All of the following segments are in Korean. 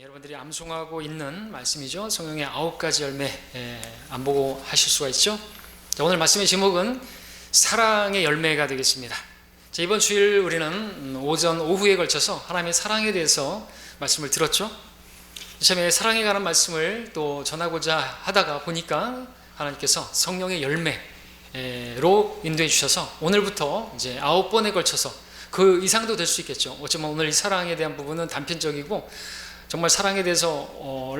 여러분들이 암송하고 있는 말씀이죠. 성령의 9가지 열매, 안 보고 하실 수가 있죠. 자, 오늘 말씀의 제목은 사랑의 열매가 되겠습니다. 자, 이번 주일 우리는 오전 오후에 걸쳐서 하나님의 사랑에 대해서 말씀을 들었죠. 이참에 사랑에 관한 말씀을 또 전하고자 하다가 보니까 하나님께서 성령의 열매로 인도해 주셔서 오늘부터 이제 9번에 걸쳐서 그 이상도 될 수 있겠죠. 어쩌면 오늘 이 사랑에 대한 부분은 단편적이고 정말 사랑에 대해서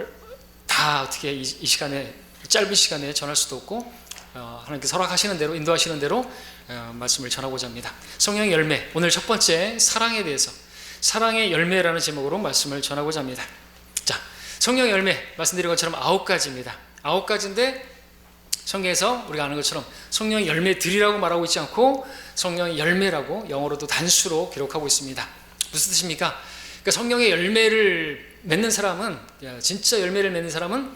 다 어떻게 이 시간에, 짧은 시간에 전할 수도 없고 하나님께서 허락하시는 대로, 인도하시는 대로 말씀을 전하고자 합니다. 성령의 열매, 오늘 첫 번째 사랑에 대해서, 사랑의 열매라는 제목으로 말씀을 전하고자 합니다. 자, 성령의 열매 말씀드린 것처럼 9가지입니다. 9가지인데 성경에서 우리가 아는 것처럼 성령의 열매들이라고 말하고 있지 않고 성령의 열매라고 영어로도 단수로 기록하고 있습니다. 무슨 뜻입니까? 그러니까 성령의 열매를 맺는 사람은, 진짜 열매를 맺는 사람은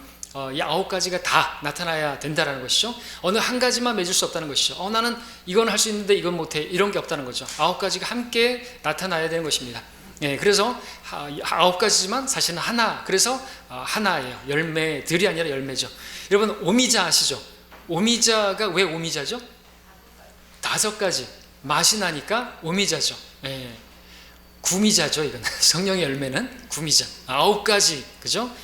이 9가지가 다 나타나야 된다는 것이죠. 어느 한 가지만 맺을 수 없다는 것이죠. 나는 이건 할 수 있는데 이건 못해, 이런 게 없다는 거죠. 9가지가 함께 나타나야 되는 것입니다. 그래서 9가지지만 사실은 하나, 그래서 하나예요. 열매들이 아니라 열매죠. 여러분 오미자 아시죠? 오미자가 왜 오미자죠? 5가지 맛이 나니까 오미자죠. 구미자죠. 이건 성령의 열매는 구미자. 9가지, 그죠?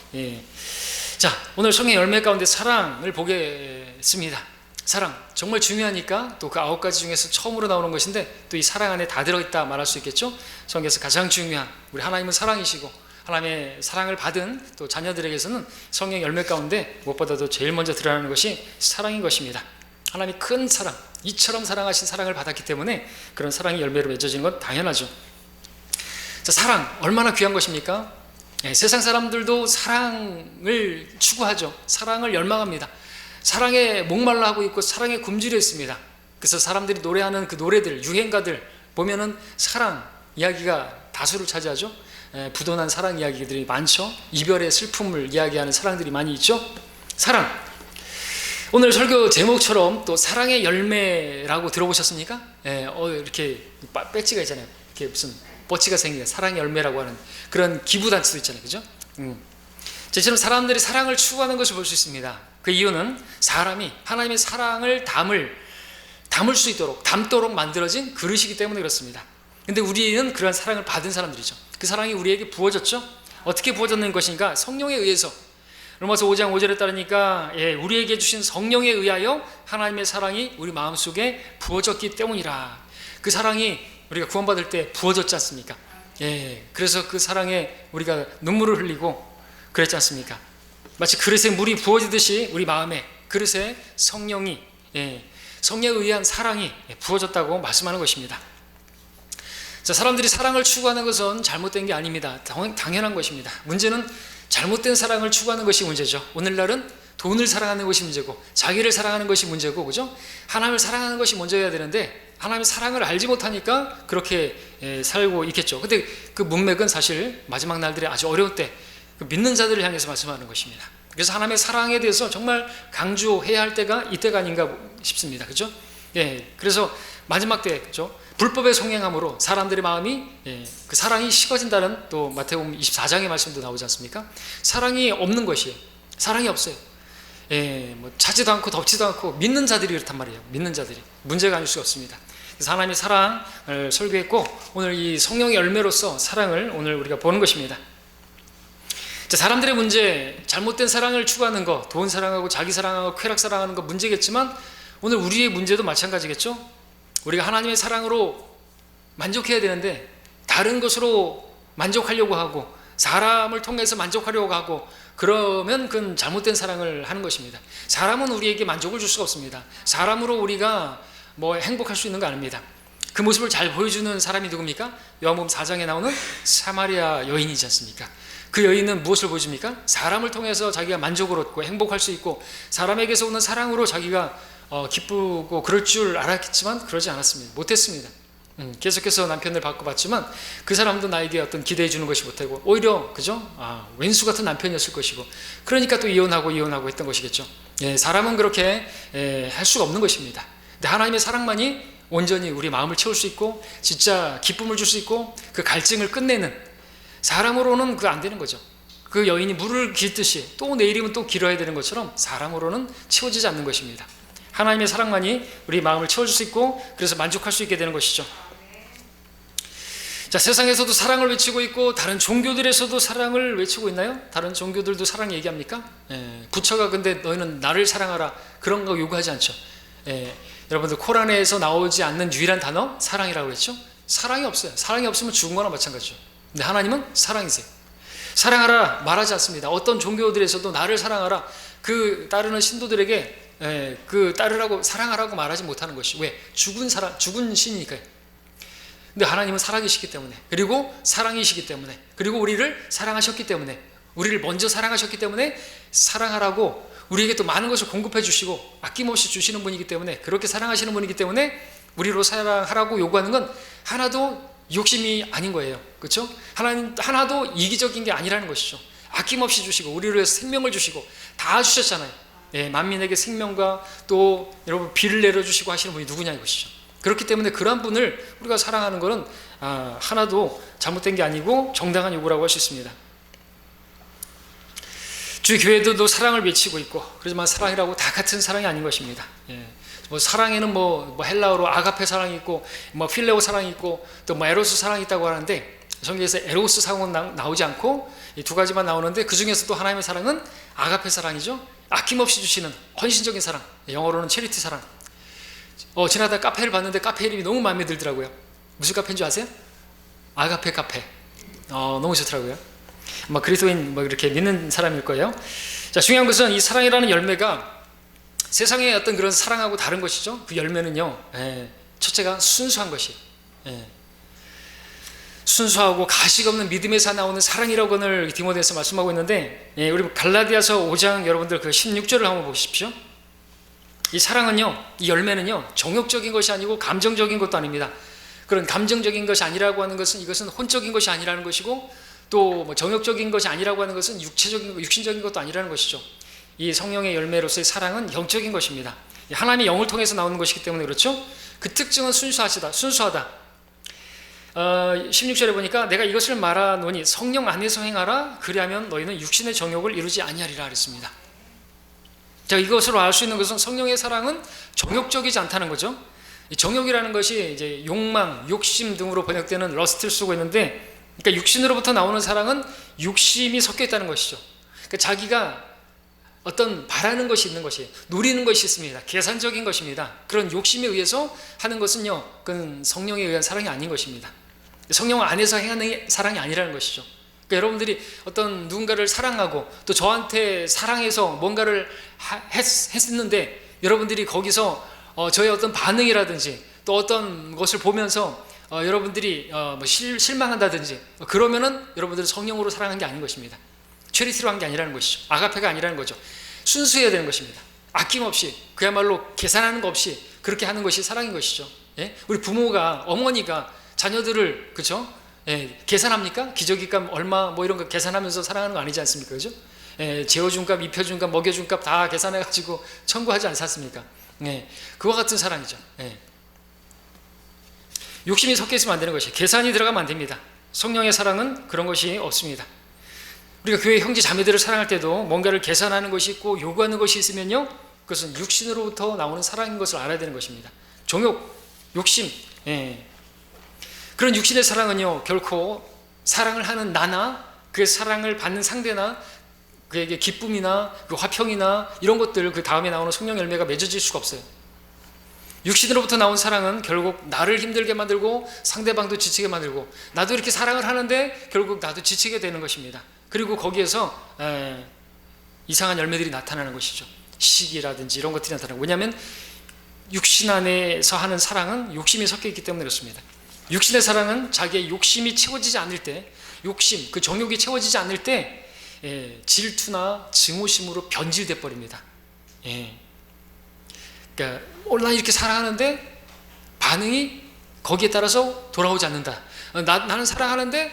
자, 오늘 성령의 열매 가운데 사랑을 보겠습니다. 사랑 정말 중요하니까 또 그 9가지 중에서 처음으로 나오는 것인데 또 이 사랑 안에 다 들어있다 말할 수 있겠죠. 성경에서 가장 중요한, 우리 하나님은 사랑이시고 하나님의 사랑을 받은 또 자녀들에게서는 성령 열매 가운데 무엇보다도 제일 먼저 드러나는 것이 사랑인 것입니다. 하나님이 큰 사랑, 이처럼 사랑하신 사랑을 받았기 때문에 그런 사랑이 열매로 맺어지는 건 당연하죠. 자, 사랑 얼마나 귀한 것입니까? 세상 사람들도 사랑을 추구하죠. 사랑을 열망합니다. 사랑에 목말라 하고 있고 사랑에 굶주려 있습니다. 그래서 사람들이 노래하는 그 노래들, 유행가들 보면은 사랑 이야기가 다수를 차지하죠. 부도난 사랑 이야기들이 많죠. 이별의 슬픔을 이야기하는 사랑들이 많이 있죠. 사랑. 오늘 설교 제목처럼 또 사랑의 열매라고 들어보셨습니까? 이렇게 배지가 있잖아요. 이렇게 무슨 뻗치가 생기는 사랑의 열매라고 하는 그런 기부단체도 있잖아요. 그죠? 저처럼 사람들이 사랑을 추구하는 것을 볼 수 있습니다. 그 이유는 사람이 하나님의 사랑을 담을 수 있도록, 담도록 만들어진 그릇이기 때문에 그렇습니다. 근데 우리는 그런 사랑을 받은 사람들이죠. 그 사랑이 우리에게 부어졌죠. 어떻게 부어졌는 것인가? 성령에 의해서. 로마서 5장 5절에 따르니까 우리에게 주신 성령에 의하여 하나님의 사랑이 우리 마음속에 부어졌기 때문이라. 그 사랑이 우리가 구원받을 때 부어졌지 않습니까? 그래서 그 사랑에 우리가 눈물을 흘리고 그랬지 않습니까? 마치 그릇에 물이 부어지듯이 우리 마음에, 그릇에 성령이, 성령에 의한 사랑이 부어졌다고 말씀하는 것입니다. 자, 사람들이 사랑을 추구하는 것은 잘못된 게 아닙니다. 당연한 것입니다. 문제는 잘못된 사랑을 추구하는 것이 문제죠. 오늘날은 돈을 사랑하는 것이 문제고 자기를 사랑하는 것이 문제고, 그죠? 하나님을 사랑하는 것이 먼저여야 되는데 하나님의 사랑을 알지 못하니까 그렇게 살고 있겠죠. 근데 그 문맥은 사실 마지막 날들의 아주 어려운 때 그 믿는 자들을 향해서 말씀하는 것입니다. 그래서 하나님의 사랑에 대해서 정말 강조해야 할 때가 이때가 아닌가 싶습니다. 그죠? 그래서 마지막 때, 그죠? 불법의 송행함으로 사람들의 마음이, 그 사랑이 식어진다는 또 마태복음 24장의 말씀도 나오지 않습니까? 사랑이 없는 것이에요. 사랑이 없어요. 뭐 차지도 않고 덮지도 않고 믿는 자들이 그렇단 말이에요. 믿는 자들이 문제가 아닐 수가 없습니다. 그래서 하나님의 사랑을 설교했고 오늘 이 성령의 열매로서 사랑을 오늘 우리가 보는 것입니다. 자, 사람들의 문제, 잘못된 사랑을 추구하는 거, 돈 사랑하고 자기 사랑하고 쾌락 사랑하는 거 문제겠지만 오늘 우리의 문제도 마찬가지겠죠. 우리가 하나님의 사랑으로 만족해야 되는데 다른 것으로 만족하려고 하고 사람을 통해서 만족하려고 하고 그러면 그건 잘못된 사랑을 하는 것입니다. 사람은 우리에게 만족을 줄 수가 없습니다. 사람으로 우리가 뭐 행복할 수 있는 거 아닙니다. 그 모습을 잘 보여주는 사람이 누굽니까? 요한복음 4장에 나오는 사마리아 여인이지 않습니까? 그 여인은 무엇을 보여줍니까? 사람을 통해서 자기가 만족을 얻고 행복할 수 있고 사람에게서 오는 사랑으로 자기가 기쁘고 그럴 줄 알았겠지만 그러지 않았습니다. 못했습니다. 계속해서 남편을 바꿔봤지만 그 사람도 나에게 어떤 기대해 주는 것이 못하고 오히려, 그죠? 왼수 같은 남편이었을 것이고 그러니까 또 이혼하고 했던 것이겠죠. 사람은 그렇게 할 수가 없는 것입니다. 근데 하나님의 사랑만이 온전히 우리 마음을 채울 수 있고 진짜 기쁨을 줄 수 있고 그 갈증을 끝내는, 사람으로는 그거 안 되는 거죠. 그 여인이 물을 길듯이 또 내일이면 또 길어야 되는 것처럼 사랑으로는 채워지지 않는 것입니다. 하나님의 사랑만이 우리 마음을 채워줄 수 있고 그래서 만족할 수 있게 되는 것이죠. 자, 세상에서도 사랑을 외치고 있고 다른 종교들에서도 사랑을 외치고 있나요? 다른 종교들도 사랑 얘기합니까? 부처가 근데 너희는 나를 사랑하라 그런 거 요구하지 않죠. 여러분들 코란에서 나오지 않는 유일한 단어 사랑이라고 했죠. 사랑이 없어요. 사랑이 없으면 죽은 거나 마찬가지죠. 근데 하나님은 사랑이세요. 사랑하라 말하지 않습니다. 어떤 종교들에서도 나를 사랑하라 그 따르는 신도들에게 그 따르라고 사랑하라고 말하지 못하는 것이 왜? 죽은 신이니까요. 근데 하나님은 살아계시기 때문에 그리고 사랑이시기 때문에 그리고 우리를 사랑하셨기 때문에 우리를 먼저 사랑하셨기 때문에 사랑하라고 우리에게 또 많은 것을 공급해 주시고 아낌없이 주시는 분이기 때문에 그렇게 사랑하시는 분이기 때문에 우리로 사랑하라고 요구하는 건 하나도 욕심이 아닌 거예요. 그렇죠? 하나님 하나도 이기적인 게 아니라는 것이죠. 아낌없이 주시고 우리를 위해서 생명을 주시고 다 주셨잖아요. 만민에게 생명과 또 여러분 비를 내려주시고 하시는 분이 누구냐 이것이죠. 그렇기 때문에 그러한 분을 우리가 사랑하는 것은 하나도 잘못된 게 아니고 정당한 요구라고 할 수 있습니다. 주의 교회들도 사랑을 외치고 있고 그렇지만 사랑이라고 다 같은 사랑이 아닌 것입니다. 뭐 사랑에는 뭐 헬라어로 아가페 사랑이 있고 뭐 필레오 사랑이 있고 또 뭐 에로스 사랑이 있다고 하는데 성경에서 에로스 사랑은 나오지 않고 이 두 가지만 나오는데 그 중에서도 하나님의 사랑은 아가페 사랑이죠. 아낌없이 주시는 헌신적인 사랑, 영어로는 체리티 사랑. 지나다 카페를 봤는데 카페 이름이 너무 마음에 들더라고요. 무슨 카페인 줄 아세요? 아가페 카페. 너무 좋더라고요. 뭐 그리스도인 뭐 이렇게 믿는 사람일 거예요. 자, 중요한 것은 이 사랑이라는 열매가 세상의 어떤 그런 사랑하고 다른 것이죠. 그 열매는요, 첫째가 순수한 것이, 순수하고 가식 없는 믿음에서 나오는 사랑이라고 오늘 디모데에서 말씀하고 있는데, 우리 갈라디아서 5장 여러분들 그 16절을 한번 보십시오. 이 사랑은요, 이 열매는요, 정욕적인 것이 아니고 감정적인 것도 아닙니다. 그런 감정적인 것이 아니라고 하는 것은 이것은 혼적인 것이 아니라는 것이고 또 뭐 정욕적인 것이 아니라고 하는 것은 육신적인 것도 아니라는 것이죠. 이 성령의 열매로서의 사랑은 영적인 것입니다. 하나님의 영을 통해서 나오는 것이기 때문에 그렇죠. 그 특징은 순수하다. 16절에 보니까 내가 이것을 말하노니 성령 안에서 행하라 그리하면 너희는 육신의 정욕을 이루지 아니하리라 그랬습니다. 자, 이것으로 알 수 있는 것은 성령의 사랑은 정욕적이지 않다는 거죠. 정욕이라는 것이 이제 욕망, 욕심 등으로 번역되는 러스트를 쓰고 있는데, 그러니까 육신으로부터 나오는 사랑은 육심이 섞여 있다는 것이죠. 그러니까 자기가 어떤 바라는 것이 있는 것이, 노리는 것이 있습니다. 계산적인 것입니다. 그런 욕심에 의해서 하는 것은요, 그건 성령에 의한 사랑이 아닌 것입니다. 성령 안에서 행하는 사랑이 아니라는 것이죠. 그러니까 여러분들이 어떤 누군가를 사랑하고 또 저한테 사랑해서 뭔가를 했는데 여러분들이 거기서 저의 어떤 반응이라든지 또 어떤 것을 보면서 여러분들이 실망한다든지 그러면은 여러분들은 성령으로 사랑한 게 아닌 것입니다. 체리티로 한 게 아니라는 것이죠. 아가페가 아니라는 거죠. 순수해야 되는 것입니다. 아낌없이 그야말로 계산하는 거 없이 그렇게 하는 것이 사랑인 것이죠. 우리 부모가 어머니가 자녀들을 그렇죠? 계산합니까? 기저귀값 얼마 뭐 이런 거 계산하면서 사랑하는 거 아니지 않습니까? 그죠? 재워준 값, 입혀준 값, 먹여준 값 다 계산해가지고 청구하지 않습니까? 그와 같은 사랑이죠. 욕심이 섞여 있으면 안 되는 것이 계산이 들어가면 안 됩니다. 성령의 사랑은 그런 것이 없습니다. 우리가 교회 형제 자매들을 사랑할 때도 뭔가를 계산하는 것이 있고 요구하는 것이 있으면요, 그것은 육신으로부터 나오는 사랑인 것을 알아야 되는 것입니다. 종욕, 욕심, 그런 육신의 사랑은요 결코 사랑을 하는 나나 그 사랑을 받는 상대나 그에게 기쁨이나 그 화평이나 이런 것들 그 다음에 나오는 성령 열매가 맺어질 수가 없어요. 육신으로부터 나온 사랑은 결국 나를 힘들게 만들고 상대방도 지치게 만들고 나도 이렇게 사랑을 하는데 결국 나도 지치게 되는 것입니다. 그리고 거기에서 이상한 열매들이 나타나는 것이죠. 시기라든지 이런 것들이 나타나고, 왜냐하면 육신 안에서 하는 사랑은 욕심이 섞여 있기 때문에 그렇습니다. 육신의 사랑은 자기의 욕심이 채워지지 않을 때, 욕심, 그 정욕이 채워지지 않을 때 질투나 증오심으로 변질돼 버립니다. 그러니까 난 이렇게 사랑하는데 반응이 거기에 따라서 돌아오지 않는다. 나는 사랑하는데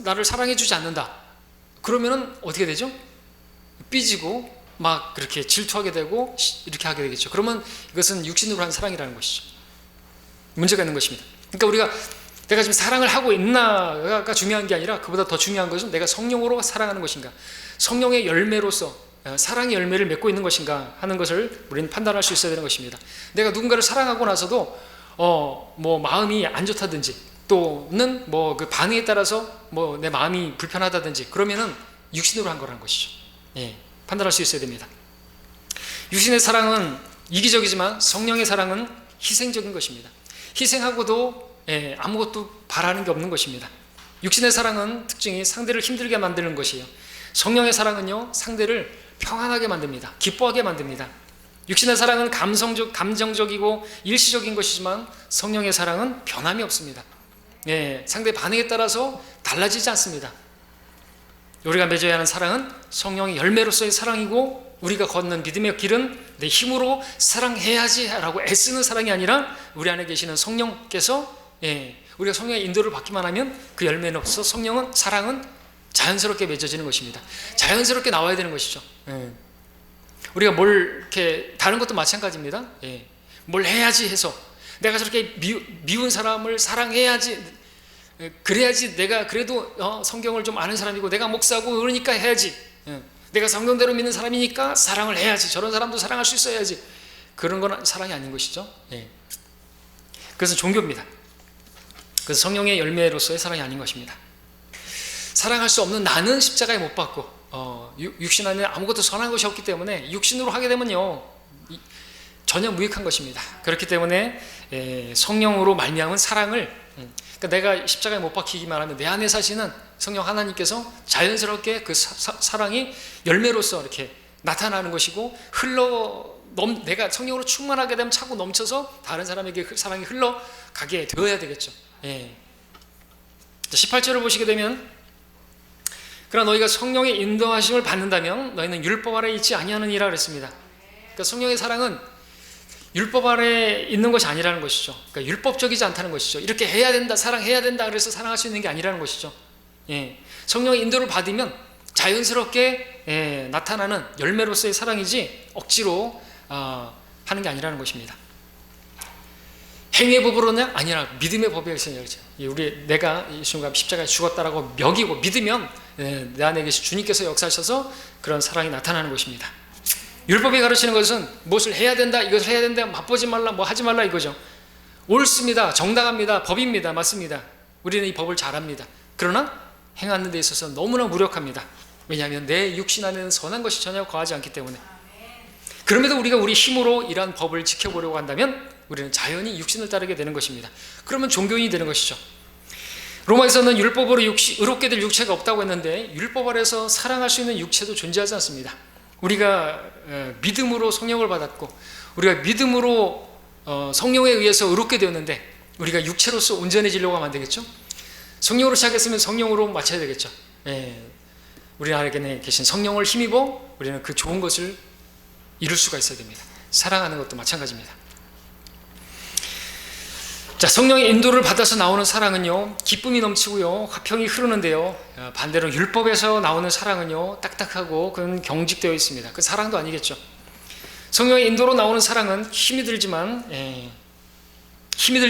나를 사랑해주지 않는다. 그러면은 어떻게 되죠? 삐지고 막 그렇게 질투하게 되고 이렇게 하게 되겠죠. 그러면 이것은 육신으로 한 사랑이라는 것이죠. 문제가 있는 것입니다. 그러니까 우리가 내가 지금 사랑을 하고 있나가 중요한 게 아니라 그보다 더 중요한 것은 내가 성령으로 사랑하는 것인가, 성령의 열매로서 사랑의 열매를 맺고 있는 것인가 하는 것을 우리는 판단할 수 있어야 되는 것입니다. 내가 누군가를 사랑하고 나서도 뭐 마음이 안 좋다든지 또는 뭐 그 반응에 따라서 뭐 내 마음이 불편하다든지 그러면은 육신으로 한 거라는 것이죠. 예, 판단할 수 있어야 됩니다. 육신의 사랑은 이기적이지만 성령의 사랑은 희생적인 것입니다. 희생하고도 아무것도 바라는 게 없는 것입니다. 육신의 사랑은 특징이 상대를 힘들게 만드는 것이에요. 성령의 사랑은요, 상대를 평안하게 만듭니다. 기뻐하게 만듭니다. 육신의 사랑은 감정적이고 일시적인 것이지만 성령의 사랑은 변함이 없습니다. 상대 반응에 따라서 달라지지 않습니다. 우리가 맺어야 하는 사랑은 성령의 열매로서의 사랑이고, 우리가 걷는 믿음의 길은 내 힘으로 사랑해야지 라고 애쓰는 사랑이 아니라 우리 안에 계시는 성령께서 우리가 성령의 인도를 받기만 하면 그 열매는 없어 사랑은 자연스럽게 맺어지는 것입니다. 자연스럽게 나와야 되는 것이죠. 우리가 뭘 이렇게 다른 것도 마찬가지입니다. 뭘 해야지 해서 내가 저렇게 미운 사람을 사랑해야지, 그래야지 내가 그래도 성경을 좀 아는 사람이고 내가 목사고 그러니까 해야지, 내가 성경대로 믿는 사람이니까 사랑을 해야지, 저런 사람도 사랑할 수 있어야지, 그런 건 사랑이 아닌 것이죠. 그래서 종교입니다. 그래서 성령의 열매로서의 사랑이 아닌 것입니다. 사랑할 수 없는 나는 십자가에 못 박고 육신 안에 아무것도 선한 것이 없기 때문에 육신으로 하게 되면요 전혀 무익한 것입니다. 그렇기 때문에 성령으로 말미암은 사랑을, 그러니까 내가 십자가에 못 박히기만 하면 내 안에 사시는 성령 하나님께서 자연스럽게 그 사랑이 열매로서 이렇게 나타나는 것이고, 내가 성령으로 충만하게 되면 차고 넘쳐서 다른 사람에게 그 사랑이 흘러가게 되어야 되겠죠. 18절을 보시게 되면, 그러나 너희가 성령의 인도하심을 받는다면 너희는 율법 아래 있지 아니하느니라 그랬습니다. 그러니까 성령의 사랑은 율법 아래 있는 것이 아니라는 것이죠. 그러니까 율법적이지 않다는 것이죠. 이렇게 해야 된다, 사랑해야 된다 그래서 사랑할 수 있는 게 아니라는 것이죠. 성령의 인도를 받으면 자연스럽게 나타나는 열매로서의 사랑이지 억지로 하는 게 아니라는 것입니다. 행위의 법으로냐? 아니라 믿음의 법이었어요. 내가 이 순간 십자가에 죽었다라고 먹이고 믿으면 내 안에 계신 주님께서 역사하셔서 그런 사랑이 나타나는 것입니다. 율법이 가르치는 것은 무엇을 해야 된다, 이것을 해야 된다, 맛보지 말라, 뭐 하지 말라 이거죠. 옳습니다, 정당합니다, 법입니다, 맞습니다. 우리는 이 법을 잘 압니다. 그러나 행하는 데 있어서 너무나 무력합니다. 왜냐하면 내 육신 안에는 선한 것이 전혀 거하지 않기 때문에. 그럼에도 우리가 우리 힘으로 이러한 법을 지켜보려고 한다면 우리는 자연히 육신을 따르게 되는 것입니다. 그러면 종교인이 되는 것이죠. 로마에서는 율법으로 의롭게 될 육체가 없다고 했는데 율법 아래서 사랑할 수 있는 육체도 존재하지 않습니다. 우리가 믿음으로 성령을 받았고 우리가 믿음으로 성령에 의해서 의롭게 되었는데 우리가 육체로서 온전해지려고 하면 안 되겠죠? 성령으로 시작했으면 성령으로 마쳐야 되겠죠. 우리 안에 계신 성령을 힘입어 우리는 그 좋은 것을 이룰 수가 있어야 됩니다. 사랑하는 것도 마찬가지입니다. 자, 성령의 인도를 받아서 나오는 사랑은요 기쁨이 넘치고요 화평이 흐르는데요, 반대로 율법에서 나오는 사랑은요 딱딱하고 그건 경직되어 있습니다. 그 사랑도 아니겠죠. 성령의 인도로 나오는 사랑은 힘이 들지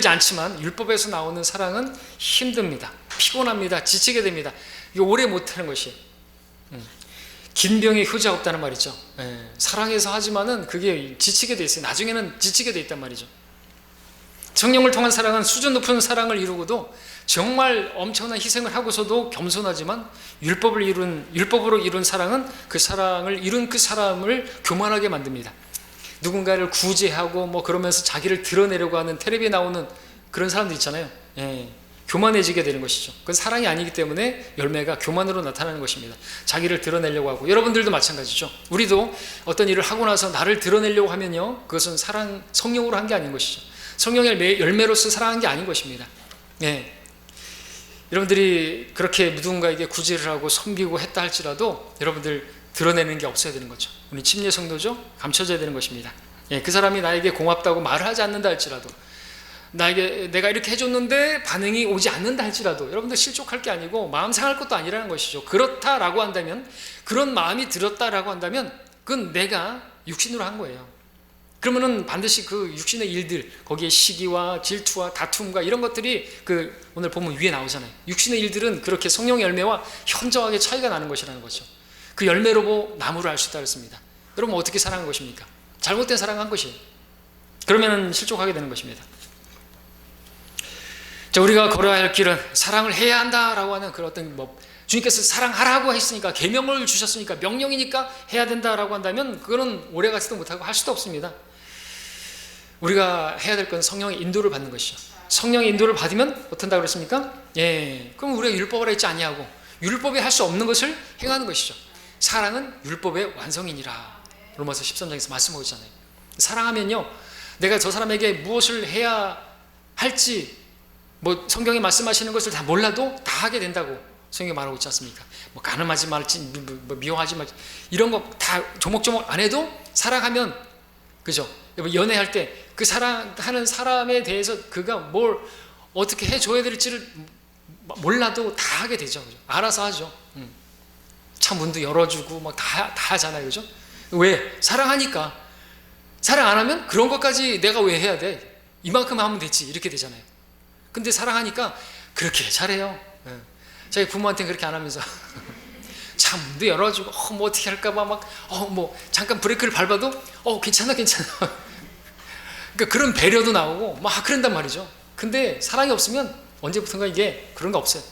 않지만 율법에서 나오는 사랑은 힘듭니다. 피곤합니다. 지치게 됩니다. 이거 오래 못하는 것이 긴 병에 효자 없다는 말이죠. 사랑해서 하지만은 그게 지치게 돼 있어요. 나중에는 지치게 돼 있단 말이죠. 성령을 통한 사랑은 수준 높은 사랑을 이루고도 정말 엄청난 희생을 하고서도 겸손하지만 율법으로 이룬 사랑은 그 사랑을 이룬 그 사람을 교만하게 만듭니다. 누군가를 구제하고 뭐 그러면서 자기를 드러내려고 하는 텔레비에 나오는 그런 사람들 있잖아요. 교만해지게 되는 것이죠. 그건 사랑이 아니기 때문에 열매가 교만으로 나타나는 것입니다. 자기를 드러내려고 하고, 여러분들도 마찬가지죠. 우리도 어떤 일을 하고 나서 나를 드러내려고 하면요 그것은 성령으로 한 게 아닌 것이죠. 성령의 열매로서 사랑한 게 아닌 것입니다. 여러분들이 그렇게 누군가에게 구제를 하고 섬기고 했다 할지라도 여러분들 드러내는 게 없어야 되는 거죠. 우리 침례 성도죠. 감춰져야 되는 것입니다. 그 사람이 나에게 고맙다고 말을 하지 않는다 할지라도, 내가 이렇게 해줬는데 반응이 오지 않는다 할지라도 여러분들 실족할 게 아니고 마음 상할 것도 아니라는 것이죠. 그렇다라고 한다면, 그런 마음이 들었다라고 한다면 그건 내가 육신으로 한 거예요. 그러면은 반드시 그 육신의 일들, 거기에 시기와 질투와 다툼과 이런 것들이 오늘 보면 위에 나오잖아요. 육신의 일들은 그렇게 성령의 열매와 현저하게 차이가 나는 것이라는 거죠. 그 열매로 나무를 알 수 있다 그랬습니다. 여러분 어떻게 사랑한 것입니까? 잘못된 사랑한 것이에요. 그러면은 실족하게 되는 것입니다. 자, 우리가 걸어야 할 길은 사랑을 해야 한다라고 하는 그런 어떤 주님께서 사랑하라고 했으니까, 계명을 주셨으니까, 명령이니까 해야 된다라고 한다면 그거는 오래 가지도 못하고 할 수도 없습니다. 우리가 해야 될 건 성령의 인도를 받는 것이죠. 성령의 인도를 받으면 어떤다고 그랬습니까? 그럼 우리가 율법을 했지 아니하고 율법에 할 수 없는 것을 행하는 것이죠. 사랑은 율법의 완성이니라. 로마서 13장에서 말씀하고 있잖아요. 사랑하면요, 내가 저 사람에게 무엇을 해야 할지 성경에 말씀하시는 것을 다 몰라도 다 하게 된다고 성경이 말하고 있지 않습니까? 가늠하지 말지, 미워하지 말지, 이런 거 다 조목조목 안 해도 사랑하면, 그죠? 연애할 때 그 사랑하는 사람에 대해서 그가 뭘 어떻게 해줘야 될지를 몰라도 다 하게 되죠. 그죠? 알아서 하죠. 차 문도 열어주고 다 하잖아요. 그죠? 왜? 사랑하니까. 사랑 안 하면 그런 것까지 내가 왜 해야 돼? 이만큼 하면 됐지. 이렇게 되잖아요. 근데 사랑하니까 그렇게 잘해요. 자기 부모한테는 그렇게 안 하면서 차 문도 열어주고 어떻게 할까봐 잠깐 브레이크를 밟아도 괜찮아 그러니까 그런 배려도 나오고 막 그런단 말이죠. 근데 사랑이 없으면 언제부턴가 이게 그런 거 없어요.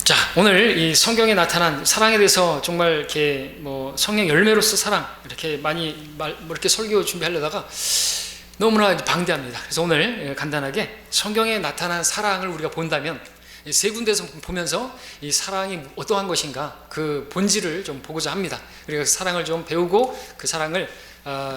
자, 오늘 이 성경에 나타난 사랑에 대해서 정말 이렇게 성령 열매로서 사랑 이렇게 많이 이렇게 설교 준비하려다가 너무나 방대합니다. 그래서 오늘 간단하게 성경에 나타난 사랑을 우리가 본다면 세 군데에서 보면서 이 사랑이 어떠한 것인가 그 본질을 좀 보고자 합니다. 우리가 사랑을 좀 배우고 그 사랑을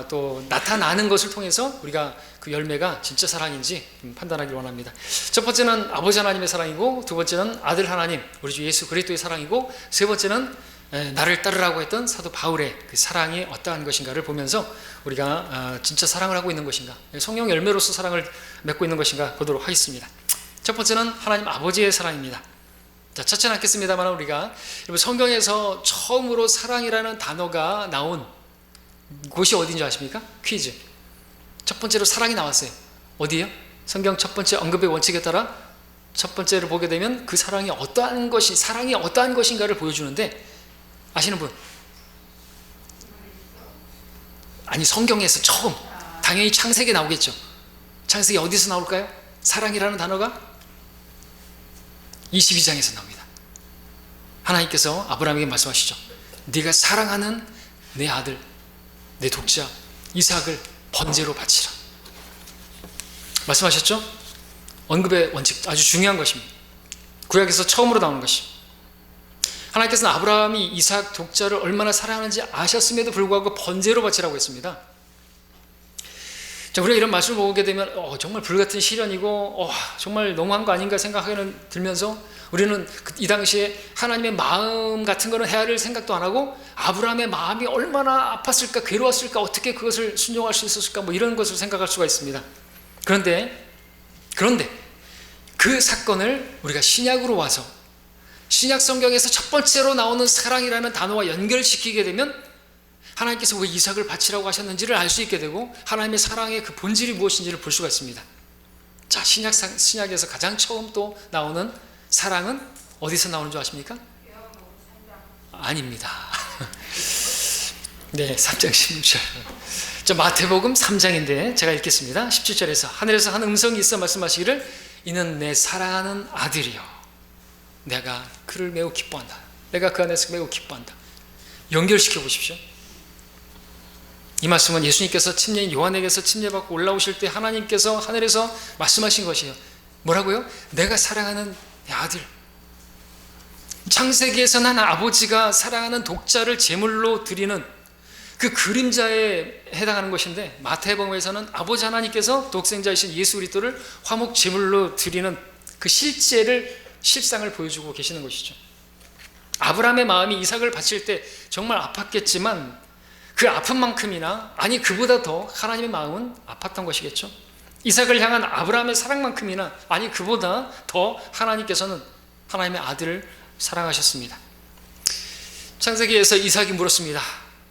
또 나타나는 것을 통해서 우리가 그 열매가 진짜 사랑인지 판단하기를 원합니다. 첫 번째는 아버지 하나님의 사랑이고, 두 번째는 아들 하나님 우리 주 예수 그리스도의 사랑이고, 세 번째는 나를 따르라고 했던 사도 바울의 그 사랑이 어떠한 것인가를 보면서 우리가 진짜 사랑을 하고 있는 것인가, 성령 열매로서 사랑을 맺고 있는 것인가 보도록 하겠습니다. 첫 번째는 하나님 아버지의 사랑입니다. 자, 찾지는 않겠습니다만 우리가 성경에서 처음으로 사랑이라는 단어가 나온 곳이 어딘지 아십니까? 퀴즈. 첫 번째로 사랑이 나왔어요. 어디예요? 성경 첫 번째 언급의 원칙에 따라 첫 번째로 보게 되면 그 사랑이 어떠한 것인가를 보여주는데, 아시는 분? 아니, 성경에서 처음, 당연히 창세기에 나오겠죠. 창세기 어디서 나올까요? 사랑이라는 단어가 22장에서 나옵니다. 하나님께서 아브라함에게 말씀하시죠. 네가 사랑하는 내 아들, 내 독자 이삭을 번제로 바치라 말씀하셨죠? 언급의 원칙, 아주 중요한 것입니다. 구약에서 처음으로 나오는 것이, 하나님께서는 아브라함이 이삭 독자를 얼마나 사랑하는지 아셨음에도 불구하고 번제로 바치라고 했습니다. 자, 우리가 이런 말씀을 보게 되면 정말 불같은 시련이고 정말 너무한 거 아닌가 생각하기는 들면서, 우리는 이 당시에 하나님의 마음 같은 거는 헤아릴 생각도 안 하고, 아브라함의 마음이 얼마나 아팠을까, 괴로웠을까, 어떻게 그것을 순종할 수 있었을까, 이런 것을 생각할 수가 있습니다. 그런데 그 사건을 우리가 신약으로 와서 신약 성경에서 첫 번째로 나오는 사랑이라는 단어와 연결시키게 되면 하나님께서 왜 이삭을 바치라고 하셨는지를 알 수 있게 되고, 하나님의 사랑의 그 본질이 무엇인지를 볼 수가 있습니다. 자, 신약에서 가장 처음 또 나오는 사랑은 어디서 나오는 줄 아십니까? 아닙니다. 네, 3장 16절. 저 마태복음 3장인데 제가 읽겠습니다. 17절에서 하늘에서 한 음성이 있어 말씀하시기를 이는 내 사랑하는 아들이요 내가 그를 매우 기뻐한다. 내가 그 안에서 매우 기뻐한다. 연결시켜 보십시오. 이 말씀은 예수님께서 침례인 요한에게서 침례받고 올라오실 때 하나님께서 하늘에서 말씀하신 것이에요. 뭐라고요? 내가 사랑하는 내 아들. 창세기에서 난 아버지가 사랑하는 독자를 제물로 드리는 그 그림자에 해당하는 것인데, 마태복음에서는 아버지 하나님께서 독생자이신 예수 그리스도를 화목 제물로 드리는 그 실상을 보여주고 계시는 것이죠. 아브라함의 마음이 이삭을 바칠 때 정말 아팠겠지만 그 아픈 만큼이나, 아니 그보다 더 하나님의 마음은 아팠던 것이겠죠. 이삭을 향한 아브라함의 사랑만큼이나, 아니 그보다 더 하나님께서는 하나님의 아들을 사랑하셨습니다. 창세기에서 이삭이 물었습니다.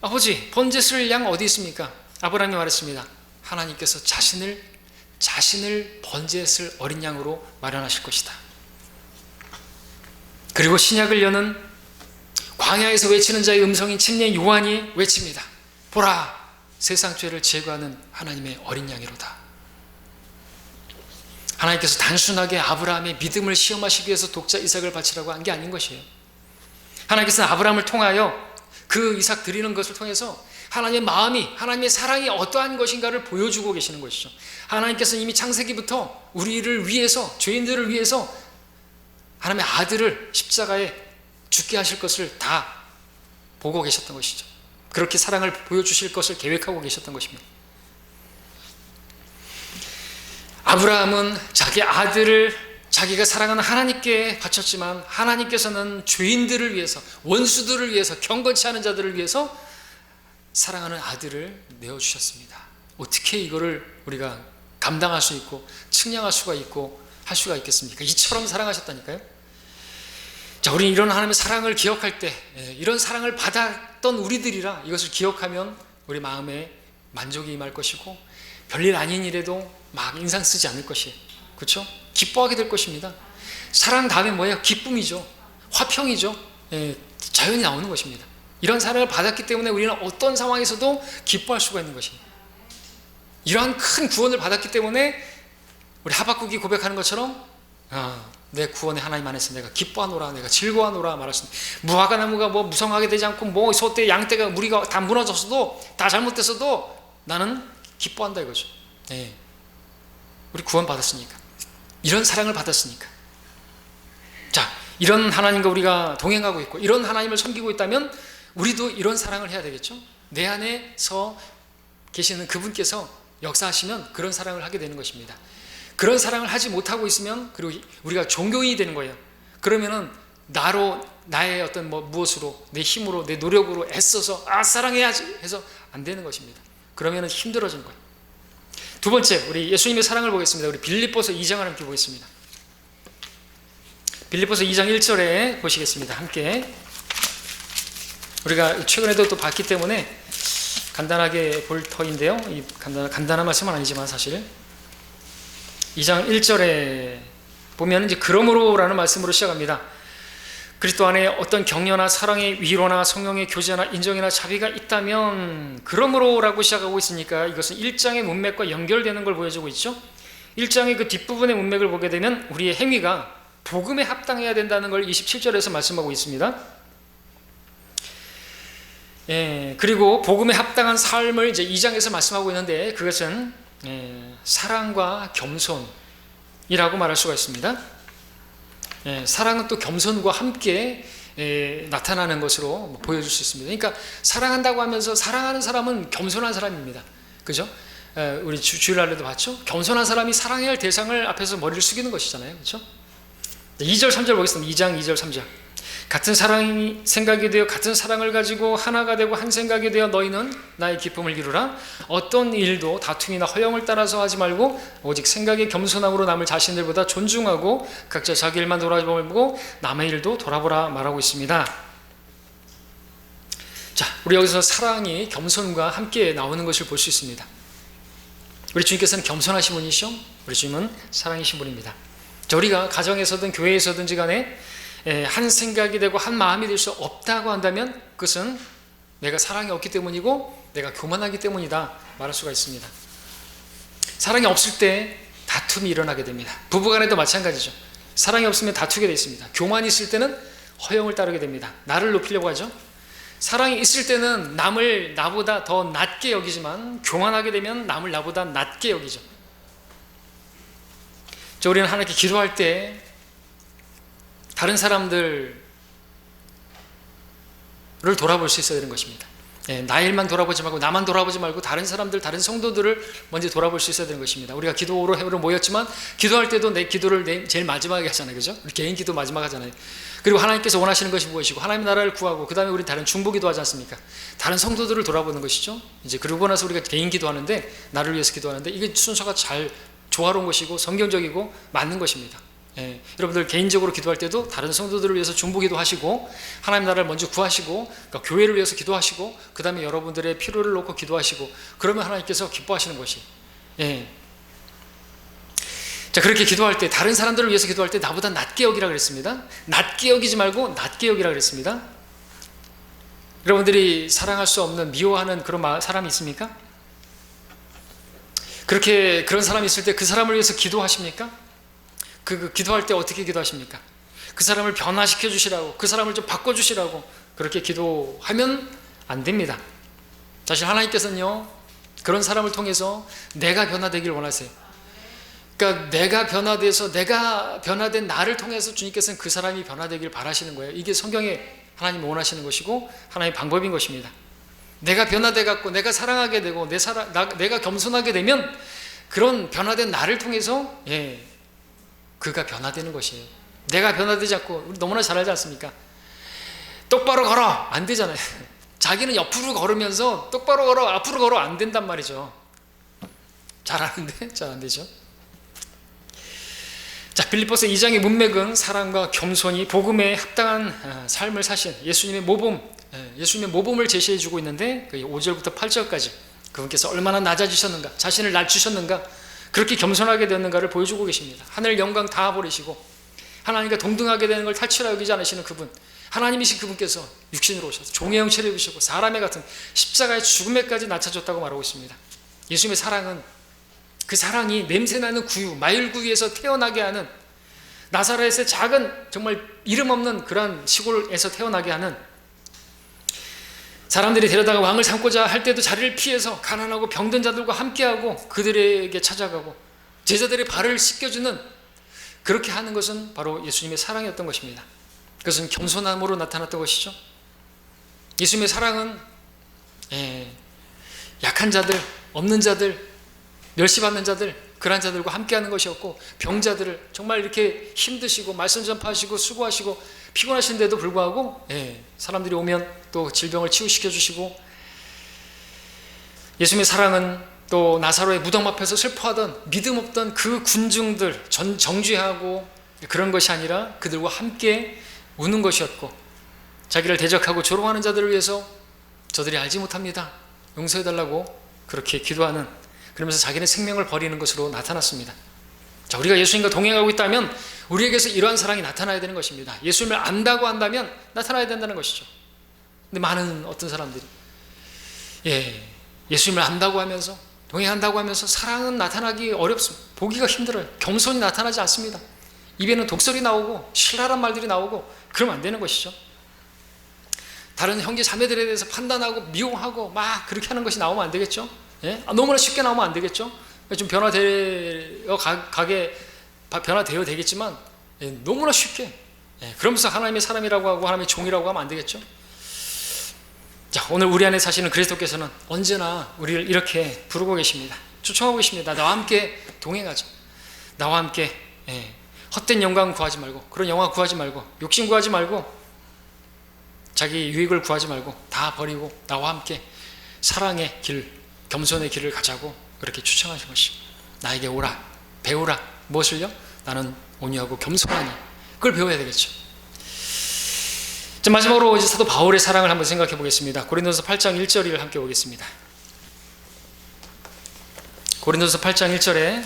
아버지, 번제쓸 양 어디 있습니까? 아브라함이 말했습니다. 하나님께서 자신을 번제쓸 어린 양으로 마련하실 것이다. 그리고 신약을 여는 광야에서 외치는 자의 음성인 침례 요한이 외칩니다. 보라, 세상 죄를 제거하는 하나님의 어린 양이로다. 하나님께서 단순하게 아브라함의 믿음을 시험하시기 위해서 독자 이삭을 바치라고 한 게 아닌 것이에요. 하나님께서는 아브라함을 통하여 그 이삭 드리는 것을 통해서 하나님의 마음이, 하나님의 사랑이 어떠한 것인가를 보여주고 계시는 것이죠. 하나님께서는 이미 창세기부터 우리를 위해서, 죄인들을 위해서 하나님의 아들을 십자가에 죽게 하실 것을 다 보고 계셨던 것이죠. 그렇게 사랑을 보여주실 것을 계획하고 계셨던 것입니다. 아브라함은 자기 아들을 자기가 사랑하는 하나님께 바쳤지만 하나님께서는 죄인들을 위해서, 원수들을 위해서, 경건치 않은 자들을 위해서 사랑하는 아들을 내어주셨습니다. 어떻게 이거를 우리가 감당할 수 있고 측량할 수가 있고 할 수가 있겠습니까? 이처럼 사랑하셨다니까요. 자, 우리는 이런 하나님의 사랑을 기억할 때, 이런 사랑을 받았던 우리들이라 이것을 기억하면 우리 마음에 만족이 임할 것이고 별일 아닌 일에도 막 인상 쓰지 않을 것이에요. 그렇죠? 기뻐하게 될 것입니다. 사랑 다음에 뭐예요? 기쁨이죠. 화평이죠. 자연히 나오는 것입니다. 이런 사랑을 받았기 때문에 우리는 어떤 상황에서도 기뻐할 수가 있는 것입니다. 이러한 큰 구원을 받았기 때문에 우리 하박국이 고백하는 것처럼 내 구원의 하나님 안에서 내가 기뻐하노라, 내가 즐거워하노라 말하십니다. 무화과 나무가 뭐 무성하게 되지 않고 뭐 소떼 양떼가 무리가 다 무너졌어도, 다 잘못됐어도 나는 기뻐한다 이거죠. 우리 구원 받았으니까, 이런 사랑을 받았으니까. 자, 이런 하나님과 우리가 동행하고 있고 이런 하나님을 섬기고 있다면 우리도 이런 사랑을 해야 되겠죠. 내 안에서 계시는 그분께서 역사하시면 그런 사랑을 하게 되는 것입니다. 그런 사랑을 하지 못하고 있으면, 그리고 우리가 종교인이 되는 거예요. 그러면은 나의 어떤 무엇으로, 내 힘으로, 내 노력으로 애써서 사랑해야지 해서 안 되는 것입니다. 그러면은 힘들어지는 거예요. 두 번째, 우리 예수님의 사랑을 보겠습니다. 우리 빌립보서 2장을 함께 보겠습니다. 빌립보서 2장 1절에 보시겠습니다. 함께. 우리가 최근에도 또 봤기 때문에 간단하게 볼 터인데요. 이 간단한 말씀은 아니지만 사실 2장 1절에 보면 이제 그러므로라는 말씀으로 시작합니다. 그리스도 안에 어떤 격려나 사랑의 위로나 성령의 교제나 인정이나 자비가 있다면, 그러므로라고 시작하고 있으니까 이것은 1장의 문맥과 연결되는 걸 보여주고 있죠. 1장의 그 뒷부분의 문맥을 보게 되면 우리의 행위가 복음에 합당해야 된다는 걸 27절에서 말씀하고 있습니다. 그리고 복음에 합당한 삶을 이제 2장에서 말씀하고 있는데, 그것은 사랑과 겸손이라고 말할 수가 있습니다. 사랑은 또 겸손과 함께 나타나는 것으로 보여줄 수 있습니다. 그러니까 사랑한다고 하면서, 사랑하는 사람은 겸손한 사람입니다. 그죠? 우리 주일날에도 봤죠? 겸손한 사람이 사랑해야 할 대상을 앞에서 머리를 숙이는 것이잖아요. 그렇죠? 2절 3절 보겠습니다. 2장 2절 3절. 같은 사랑이 생각이 되어 같은 사랑을 가지고 하나가 되고 한 생각이 되어 너희는 나의 기쁨을 이루라. 어떤 일도 다툼이나 허영을 따라서 하지 말고 오직 생각의 겸손함으로 남을 자신들보다 존중하고 각자 자기 일만 돌아보고 남의 일도 돌아보라 말하고 있습니다. 자, 우리 여기서 사랑이 겸손과 함께 나오는 것을 볼 수 있습니다. 우리 주님께서는 겸손하신 분이시죠. 우리 주님은 사랑이신 분입니다. 자, 우리가 가정에서든 교회에서든지 간에 한 생각이 되고 한 마음이 될 수 없다고 한다면 그것은 내가 사랑이 없기 때문이고 내가 교만하기 때문이다 말할 수가 있습니다. 사랑이 없을 때 다툼이 일어나게 됩니다. 부부간에도 마찬가지죠. 사랑이 없으면 다투게 되어 있습니다. 교만이 있을 때는 허영을 따르게 됩니다. 나를 높이려고 하죠. 사랑이 있을 때는 남을 나보다 더 낮게 여기지만 교만하게 되면 남을 나보다 낮게 여기죠. 우리는 하나님께 기도할 때 다른 사람들을 돌아볼 수 있어야 되는 것입니다. 나 일만 돌아보지 말고, 나만 돌아보지 말고 다른 사람들, 다른 성도들을 먼저 돌아볼 수 있어야 되는 것입니다. 우리가 기도로 모였지만 기도할 때도 내 기도를 제일 마지막에 하잖아요. 그죠? 우리 개인 기도 마지막 하잖아요. 그리고 하나님께서 원하시는 것이 무엇이고 하나님의 나라를 구하고 그 다음에 우리 다른 중보 기도하지 않습니까? 다른 성도들을 돌아보는 것이죠. 이제 그러고 나서 우리가 개인 기도하는데, 나를 위해서 기도하는데, 이게 순서가 잘 조화로운 것이고 성경적이고 맞는 것입니다. 여러분들 개인적으로 기도할 때도 다른 성도들을 위해서 중보기도 하시고 하나님 나라를 먼저 구하시고 그러니까 교회를 위해서 기도하시고 그 다음에 여러분들의 필요를 놓고 기도하시고 그러면 하나님께서 기뻐하시는 것이 자, 그렇게 기도할 때 다른 사람들을 위해서 기도할 때 나보다 낮게 여기라 그랬습니다. 낮게 여기지 말고 낮게 여기라 그랬습니다. 여러분들이 사랑할 수 없는 미워하는 그런 사람이 있습니까? 그런 사람이 있을 때 그 사람을 위해서 기도하십니까? 그 기도할 때 어떻게 기도하십니까? 그 사람을 변화시켜 주시라고, 그 사람을 좀 바꿔 주시라고 그렇게 기도하면 안 됩니다. 사실 하나님께서는요, 그런 사람을 통해서 내가 변화되길 원하세요. 그러니까 내가 변화돼서 내가 변화된 나를 통해서 주님께서는 그 사람이 변화되길 바라시는 거예요. 이게 성경에 하나님 원하시는 것이고 하나님의 방법인 것입니다. 내가 변화돼 갖고 내가 사랑하게 되고 내가 겸손하게 되면 그런 변화된 나를 통해서 그가 변화되는 것이에요. 내가 변화되지 않고 우리 너무나 잘 알지 않습니까? 똑바로 걸어 안 되잖아요. 자기는 옆으로 걸으면서 똑바로 걸어 앞으로 걸어 안 된단 말이죠. 잘하는데 잘 안 되죠. 자, 빌립보서 2장의 문맥은 사랑과 겸손이 복음에 합당한 삶을 사신 예수님의 모범을 제시해 주고 있는데 5절부터 8절까지 그분께서 얼마나 낮아지셨는가, 자신을 낮추셨는가, 그렇게 겸손하게 되었는가를 보여주고 계십니다. 하늘 영광 다 버리시고 하나님과 동등하게 되는 걸 탈취하여 여기지 않으시는 그분, 하나님이신 그분께서 육신으로 오셔서 종의 형체를 입으시고 사람의 같은 십자가의 죽음에까지 낮춰졌다고 말하고 있습니다. 예수님의 사랑은 그 사랑이 냄새나는 구유, 마일구유에서 태어나게 하는, 나사렛의 작은 정말 이름 없는 그런 시골에서 태어나게 하는, 사람들이 데려다가 왕을 삼고자 할 때도 자리를 피해서 가난하고 병든 자들과 함께하고 그들에게 찾아가고 제자들의 발을 씻겨주는, 그렇게 하는 것은 바로 예수님의 사랑이었던 것입니다. 그것은 겸손함으로 나타났던 것이죠. 예수님의 사랑은 약한 자들, 없는 자들, 멸시받는 자들, 그런 자들과 함께하는 것이었고, 병자들을 정말 이렇게 힘드시고 말씀 전파하시고 수고하시고 피곤하신데도 불구하고 사람들이 오면 또 질병을 치유시켜 주시고, 예수님의 사랑은 또 나사로의 무덤 앞에서 슬퍼하던 믿음 없던 그 군중들 정죄하고 그런 것이 아니라 그들과 함께 우는 것이었고, 자기를 대적하고 조롱하는 자들을 위해서 저들이 알지 못합니다, 용서해달라고 그렇게 기도하는, 그러면서 자기는 생명을 버리는 것으로 나타났습니다. 자, 우리가 예수님과 동행하고 있다면 우리에게서 이러한 사랑이 나타나야 되는 것입니다. 예수님을 안다고 한다면 나타나야 된다는 것이죠. 근데 많은 어떤 사람들이 예수님을 안다고 하면서 동행한다고 하면서 사랑은 나타나기 어렵습니다. 보기가 힘들어요. 겸손이 나타나지 않습니다. 입에는 독설이 나오고 신랄한 말들이 나오고 그러면 안 되는 것이죠. 다른 형제 자매들에 대해서 판단하고 미워하고 막 그렇게 하는 것이 나오면 안 되겠죠. 너무나 쉽게 나오면 안 되겠죠. 좀 변화되어 되겠지만 너무나 쉽게 그러면서 하나님의 사람이라고 하고 하나님의 종이라고 하면 안 되겠죠. 자, 오늘 우리 안에 사시는 그리스도께서는 언제나 우리를 이렇게 부르고 계십니다. 초청하고 계십니다. 나와 함께 동행하자. 나와 함께 헛된 영광 구하지 말고, 그런 영화 구하지 말고, 욕심 구하지 말고, 자기 유익을 구하지 말고 다 버리고 나와 함께 사랑의 길, 겸손의 길을 가자고 그렇게 추천하신 것이, 나에게 오라, 배우라. 무엇을요? 나는 온유하고 겸손하니. 그걸 배워야 되겠죠. 자, 마지막으로 이제 사도 바울의 사랑을 한번 생각해 보겠습니다. 고린도서 8장 1절을 함께 보겠습니다. 고린도서 8장 1절에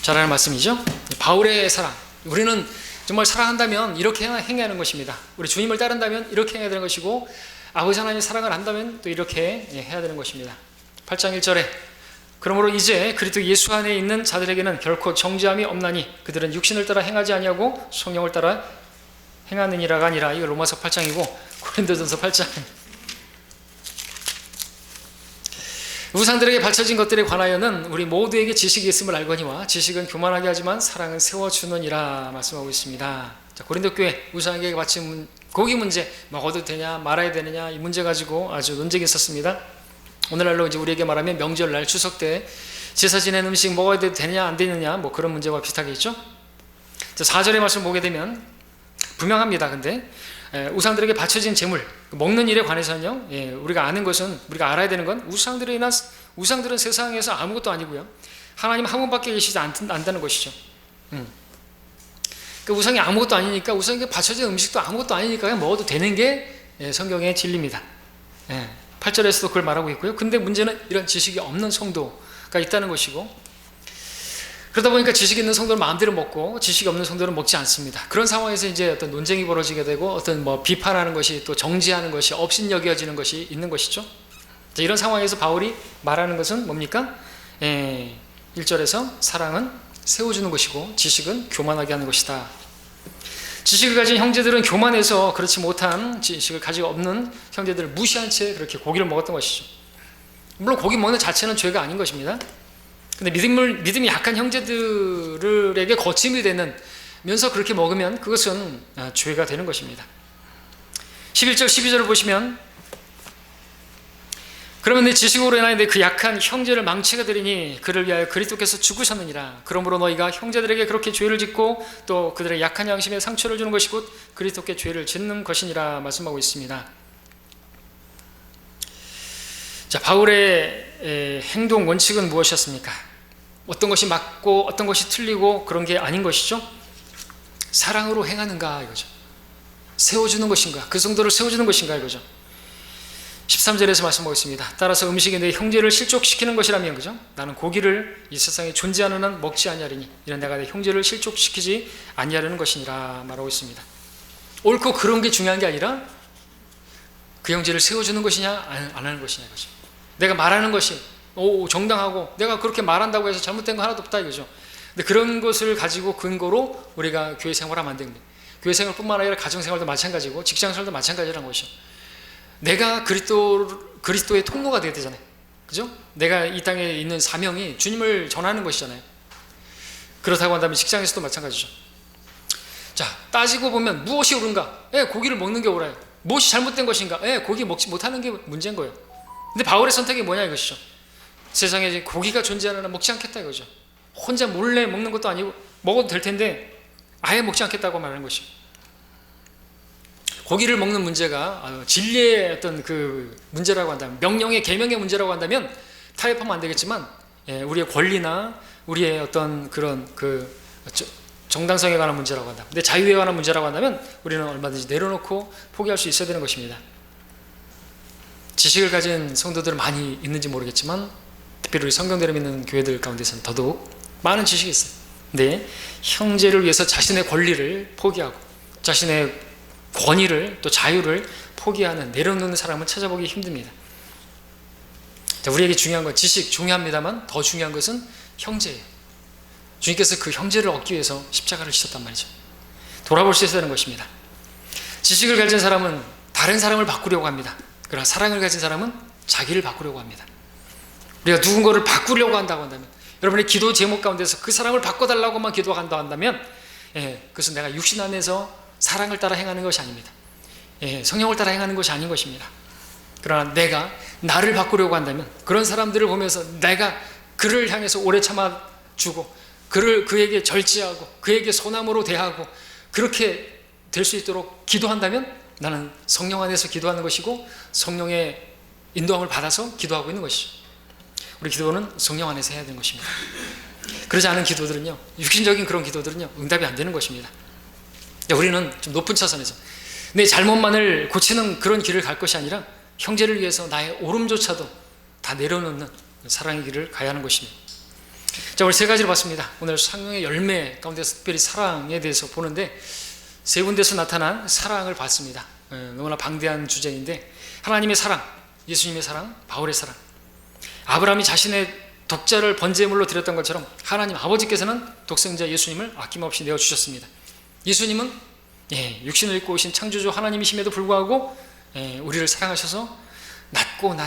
잘 아는 말씀이죠. 바울의 사랑. 우리는 정말 사랑한다면 이렇게 행해야 하는 것입니다. 우리 주님을 따른다면 이렇게 해야 되는 것이고, 아버지 하나님의 사랑을 한다면 또 이렇게 해야 되는 것입니다. 8장 1절에 그러므로 이제 그리스도 예수 안에 있는 자들에게는 결코 정죄함이 없나니 그들은 육신을 따라 행하지 아니하고 성령을 따라 행하느니라가 아니라, 이거 로마서 8장이고 고린도전서 8장. 우상들에게 바쳐진 것들에 관하여는 우리 모두에게 지식이 있음을 알거니와 지식은 교만하게 하지만 사랑은 세워주느니라 말씀하고 있습니다. 자, 고린도 교회 우상에게 바친 고기 문제, 먹어도 되냐 말아야 되느냐, 이 문제 가지고 아주 논쟁이 있었습니다. 오늘날로 이제 우리에게 말하면 명절날 추석 때 제사 지낸 음식 먹어야 되느냐 안 되느냐, 뭐 그런 문제와 비슷하겠죠. 자, 4절의 말씀 보게 되면 분명합니다. 근데 우상들에게 바쳐진 제물, 먹는 일에 관해서는요, 우리가 아는 것은, 우리가 알아야 되는 건 우상들은 세상에서 아무것도 아니고요, 하나님 한 분밖에 계시지 않다는 것이죠. 그 우상이 아무것도 아니니까, 우상에게 바쳐진 음식도 아무것도 아니니까 그냥 먹어도 되는 게 성경의 진리입니다. 8절에서도 그걸 말하고 있고요. 근데 문제는 이런 지식이 없는 성도가 있다는 것이고, 그러다 보니까 지식 있는 성도는 마음대로 먹고 지식이 없는 성도는 먹지 않습니다. 그런 상황에서 이제 어떤 논쟁이 벌어지게 되고, 어떤 뭐 비판하는 것이, 또 정지하는 것이, 업신여겨지는 것이 있는 것이죠. 이런 상황에서 바울이 말하는 것은 뭡니까? 1절에서 사랑은 세워주는 것이고 지식은 교만하게 하는 것이다. 지식을 가진 형제들은 교만해서 그렇지 못한, 지식을 가지고 없는 형제들을 무시한 채 그렇게 고기를 먹었던 것이죠. 물론 고기 먹는 자체는 죄가 아닌 것입니다. 근데 믿음이 약한 형제들에게 거침이 되는 면서 그렇게 먹으면 그것은 죄가 되는 것입니다. 11절 12절을 보시면, 그러면 내 지식으로 인하여 그 약한 형제를 망치게 되리니 그를 위하여 그리스도께서 죽으셨느니라. 그러므로 너희가 형제들에게 그렇게 죄를 짓고 또 그들의 약한 양심에 상처를 주는 것이 곧 그리스도께 죄를 짓는 것이니라 말씀하고 있습니다. 자, 바울의 행동 원칙은 무엇이었습니까? 어떤 것이 맞고 어떤 것이 틀리고 그런 게 아닌 것이죠. 사랑으로 행하는가 이거죠. 세워주는 것인가, 그 성도를 세워주는 것인가 이거죠. 13절에서 말씀하고 있습니다. 따라서 음식이 내 형제를 실족시키는 것이라면, 그죠? 나는 고기를 이 세상에 존재하는 한 먹지 아니하리니 이는 내가 내 형제를 실족시키지 아니하려는 것이니라 말하고 있습니다. 옳고 그런 게 중요한 게 아니라 그 형제를 세워주는 것이냐 안 하는 것이냐 이거죠. 내가 말하는 것이 정당하고 내가 그렇게 말한다고 해서 잘못된 거 하나도 없다 이거죠. 근데 그런 것을 가지고 근거로 우리가 교회 생활하면 안 됩니다. 교회 생활뿐만 아니라 가정 생활도 마찬가지고 직장 생활도 마찬가지라는 것이죠. 내가 그리스도의 통로가 되어야 되잖아요. 그죠? 내가 이 땅에 있는 사명이 주님을 전하는 것이잖아요. 그렇다고 한다면 직장에서도 마찬가지죠. 자, 따지고 보면 무엇이 옳은가? 고기를 먹는 게 옳아요. 무엇이 잘못된 것인가? 고기 먹지 못하는 게 문제인 거예요. 근데 바울의 선택이 뭐냐 이것이죠. 세상에 고기가 존재하는 한 먹지 않겠다 이거죠. 혼자 몰래 먹는 것도 아니고 먹어도 될 텐데 아예 먹지 않겠다고 말하는 것이죠. 고기를 먹는 문제가 진리의 어떤 그 문제라고 한다면, 명령의 계명의 문제라고 한다면 타협하면 안 되겠지만, 우리의 권리나 우리의 어떤 그런 그 정당성에 관한 문제라고 한다. 근데 자유에 관한 문제라고 한다면 우리는 얼마든지 내려놓고 포기할 수 있어야 되는 것입니다. 지식을 가진 성도들은 많이 있는지 모르겠지만, 특별히 우리 성경대로 믿는 교회들 가운데서는 더더욱 많은 지식이 있어요. 근데 형제를 위해서 자신의 권리를 포기하고 자신의 권위를 또 자유를 포기하는, 내려놓는 사람을 찾아보기 힘듭니다. 자, 우리에게 중요한 건 지식 중요합니다만 더 중요한 것은 형제예요. 주님께서 그 형제를 얻기 위해서 십자가를 지셨단 말이죠. 돌아볼 수 있어야 하는 것입니다. 지식을 가진 사람은 다른 사람을 바꾸려고 합니다. 그러나 사랑을 가진 사람은 자기를 바꾸려고 합니다. 우리가 누군가를 바꾸려고 한다고 한다면, 여러분의 기도 제목 가운데서 그 사람을 바꿔달라고만 기도한다 한다면, 그것은 내가 육신 안에서 사랑을 따라 행하는 것이 아닙니다. 성령을 따라 행하는 것이 아닌 것입니다. 그러나 내가 나를 바꾸려고 한다면, 그런 사람들을 보면서 내가 그를 향해서 오래 참아주고 그에게 절제하고 그에게 소나무로 대하고 그렇게 될 수 있도록 기도한다면 나는 성령 안에서 기도하는 것이고 성령의 인도함을 받아서 기도하고 있는 것이죠. 우리 기도는 성령 안에서 해야 되는 것입니다. 그러지 않은 기도들은요, 육신적인 그런 기도들은요, 응답이 안 되는 것입니다. 우리는 좀 높은 차선에서 내 잘못만을 고치는 그런 길을 갈 것이 아니라 형제를 위해서 나의 옳음조차도 다 내려놓는 사랑의 길을 가야 하는 것입니다. 자, 오늘 세 가지를 봤습니다. 오늘 성령의 열매 가운데서 특별히 사랑에 대해서 보는데, 세 군데서 나타난 사랑을 봤습니다. 너무나 방대한 주제인데, 하나님의 사랑, 예수님의 사랑, 바울의 사랑. 아브라함이 자신의 독자를 번제물로 드렸던 것처럼 하나님 아버지께서는 독생자 예수님을 아낌없이 내어주셨습니다. 예수님은 육신을 입고 오신 창조주 하나님이심에도 불구하고 우리를 사랑하셔서 낮고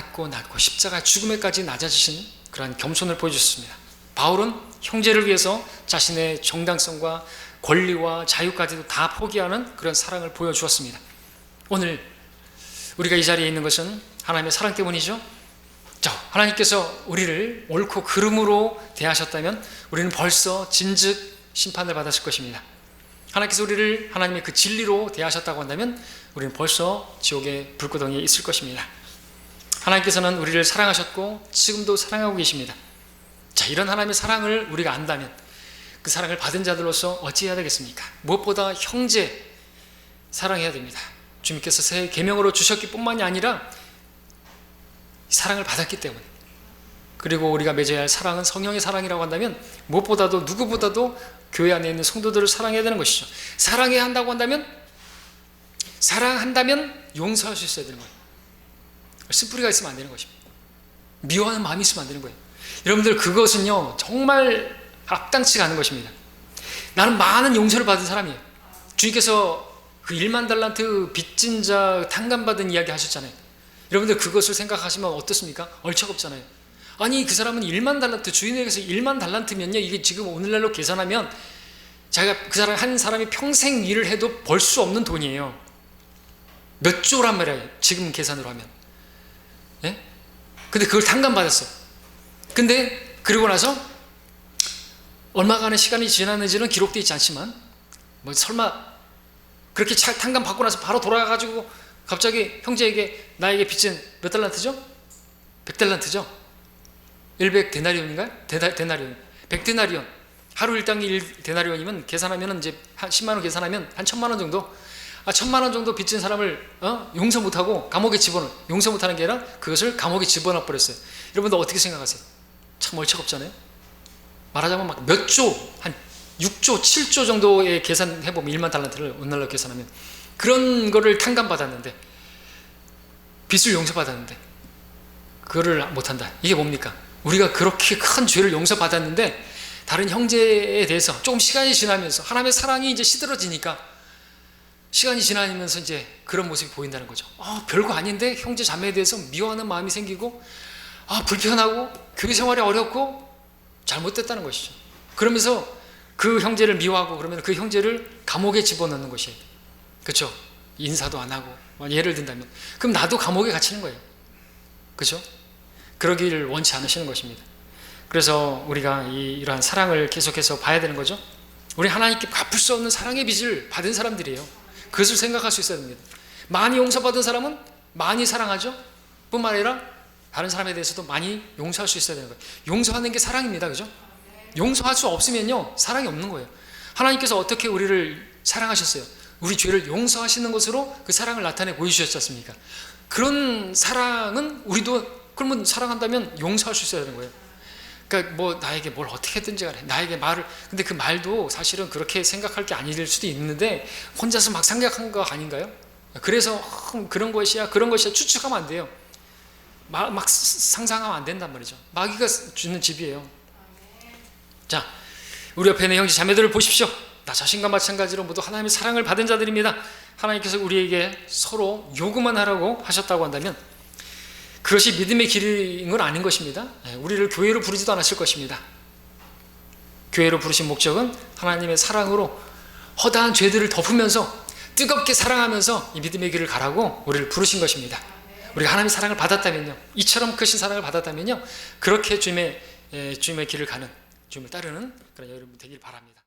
십자가 죽음에까지 낮아지신 그러한 겸손을 보여주셨습니다. 바울은 형제를 위해서 자신의 정당성과 권리와 자유까지도 다 포기하는 그런 사랑을 보여주었습니다. 오늘 우리가 이 자리에 있는 것은 하나님의 사랑 때문이죠. 자, 하나님께서 우리를 옳고 그름으로 대하셨다면 우리는 벌써 진즉 심판을 받았을 것입니다. 하나님께서 우리를 하나님의 그 진리로 대하셨다고 한다면 우리는 벌써 지옥의 불구덩이에 있을 것입니다. 하나님께서는 우리를 사랑하셨고 지금도 사랑하고 계십니다. 자, 이런 하나님의 사랑을 우리가 안다면 그 사랑을 받은 자들로서 어찌해야 되겠습니까? 무엇보다 형제 사랑해야 됩니다. 주님께서 새 계명으로 주셨기 뿐만이 아니라 사랑을 받았기 때문에, 그리고 우리가 맺어야 할 사랑은 성령의 사랑이라고 한다면 무엇보다도 누구보다도 교회 안에 있는 성도들을 사랑해야 되는 것이죠. 사랑해야 한다고 한다면, 사랑한다면 용서할 수 있어야 되는 거예요. 쓴뿌리가 있으면 안 되는 것입니다. 미워하는 마음이 있으면 안 되는 거예요. 여러분들, 그것은요 정말 앞당치가 않은 것입니다. 나는 많은 용서를 받은 사람이에요. 주님께서 그 1만 달란트 빚진 자 탕감받은 이야기 하셨잖아요. 여러분들, 그것을 생각하시면 어떻습니까? 얼척없잖아요. 아니, 그 사람은 1만 달란트, 주인에게서 1만 달란트면요, 이게 지금 오늘날로 계산하면 자기가, 그 사람 한 사람이 평생 일을 해도 벌 수 없는 돈이에요. 몇 조란 말이에요, 지금 계산으로 하면. 예? 근데 그걸 탕감받았어. 근데 그러고 나서 얼마간의 시간이 지났는지는 기록되어 있지 않지만, 뭐 설마 그렇게 탕감 받고 나서 바로 돌아가가지고 갑자기 형제에게 나에게 빚진 몇 달란트죠? 100달란트죠? 100데나리온인가요? 데나리온. 100데나리온. 하루 일당이 1데나리온이면 계산하면 이제 한 10만 원 계산하면 한 1000만 원 정도? 1000만 원 정도 빚진 사람을 용서 못하고 감옥에 집어넣어. 용서 못하는 게 아니라 그것을 감옥에 집어넣어 버렸어요. 여러분들 어떻게 생각하세요? 참 얼척없잖아요. 말하자면 막 몇 조, 한 6조, 7조 정도의 계산해보면 1만 달란트를 오늘날로 계산하면 그런 거를 탕감받았는데, 빚을 용서받았는데 그거를 못한다. 이게 뭡니까? 우리가 그렇게 큰 죄를 용서받았는데 다른 형제에 대해서 조금 시간이 지나면서 하나님의 사랑이 이제 시들어지니까, 시간이 지나면서 이제 그런 모습이 보인다는 거죠. 별거 아닌데 형제 자매에 대해서 미워하는 마음이 생기고, 불편하고 교회 생활이 어렵고 잘못됐다는 것이죠. 그러면서 그 형제를 미워하고 그러면 그 형제를 감옥에 집어넣는 것이에요. 그렇죠? 인사도 안 하고, 예를 든다면 그럼 나도 감옥에 갇히는 거예요. 그렇죠? 그러기를 원치 않으시는 것입니다. 그래서 우리가 이러한 사랑을 계속해서 봐야 되는 거죠. 우리 하나님께 갚을 수 없는 사랑의 빚을 받은 사람들이에요. 그것을 생각할 수 있어야 됩니다. 많이 용서받은 사람은 많이 사랑하죠. 뿐만 아니라 다른 사람에 대해서도 많이 용서할 수 있어야 되는 거예요. 용서하는 게 사랑입니다. 그죠? 용서할 수 없으면요 사랑이 없는 거예요. 하나님께서 어떻게 우리를 사랑하셨어요? 우리 죄를 용서하시는 것으로 그 사랑을 나타내 보여주셨지 않습니까? 그런 사랑은 우리도, 그러면 사랑한다면 용서할 수 있어야 되는 거예요. 그러니까 뭐 나에게 뭘 어떻게 했든지 간에 나에게 말을, 근데 그 말도 사실은 그렇게 생각할 게 아닐 수도 있는데 혼자서 막 생각한 거 아닌가요? 그래서 그런 것이야 추측하면 안 돼요. 막 상상하면 안 된단 말이죠. 마귀가 주는 집이에요. 자, 우리 옆에 있는 형제 자매들을 보십시오. 나 자신과 마찬가지로 모두 하나님의 사랑을 받은 자들입니다. 하나님께서 우리에게 서로 요구만 하라고 하셨다고 한다면 그것이 믿음의 길인 건 아닌 것입니다. 우리를 교회로 부르지도 않았을 것입니다. 교회로 부르신 목적은 하나님의 사랑으로 허다한 죄들을 덮으면서 뜨겁게 사랑하면서 이 믿음의 길을 가라고 우리를 부르신 것입니다. 우리가 하나님의 사랑을 받았다면요, 이처럼 크신 사랑을 받았다면요, 그렇게 주님의 길을 가는, 주님을 따르는 그런 여러분 되길 바랍니다.